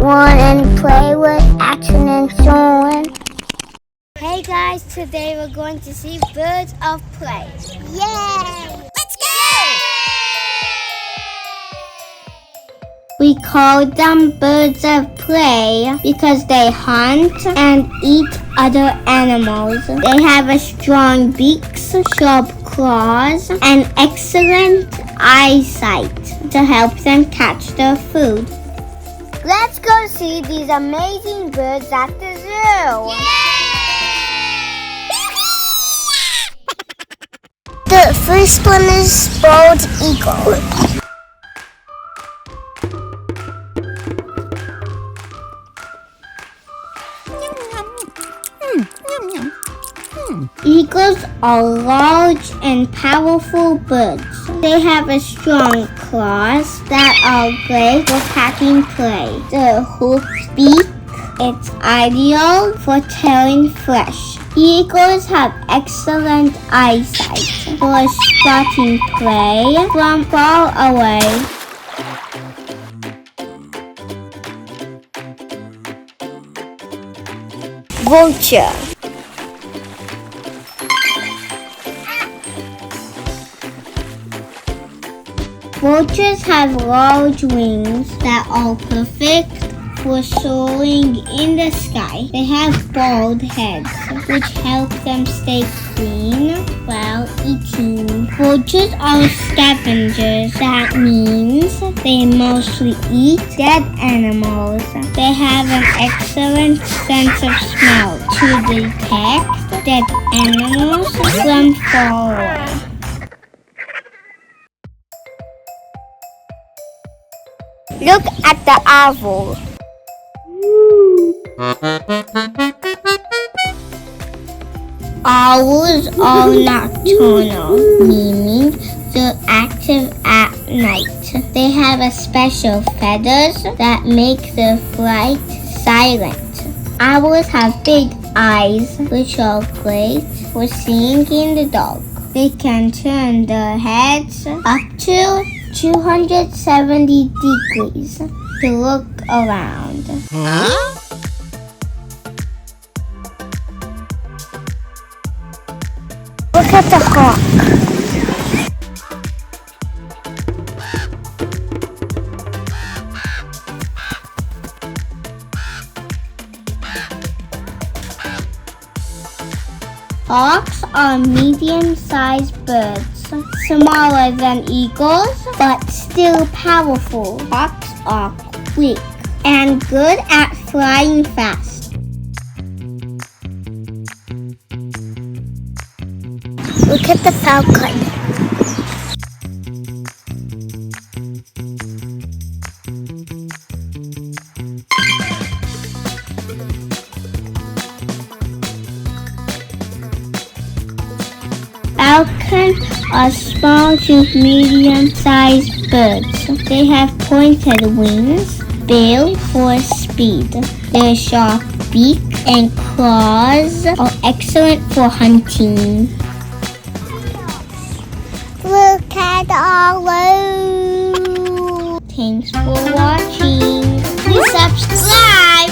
one and play with Atrin and Soren. Hey guys, today we're going to see birds of prey. Yay! Let's go! We call them birds of prey because they hunt and eat other animals. They have a strong beaks, sharp claws, and excellent eyesight to help them catch their food. Let's go see these amazing birds at the zoo. The first one is bald eagle. Eagles are large and powerful birds. They have a strong claws that are great for catching prey. The hooked beak is ideal for tearing flesh. Eagles have excellent eyesight for spotting prey from far away. Vulture. Vultures have large wings that are perfect for soaring in the sky. They have bald heads, which help them stay clean while eating. Vultures are scavengers. That means they mostly eat dead animals. They have an excellent sense of smell to detect dead animals from far away. Look at the owl. Owls are nocturnal, meaning they're active at night. They have a special feathers that make their flight silent. Owls have big eyes, which are great for seeing in the dark. They can turn their heads up to 270 degrees to look around. Look at the hawk. Hawks are medium-sized birds. Smaller than eagles, but still powerful. Hawks are quick and good at flying fast. Look at the falcon. Falcons are small to medium-sized birds. They have pointed wings, bill for speed. Their sharp beak and claws are excellent for hunting. Look at our load. Thanks for watching. Please subscribe.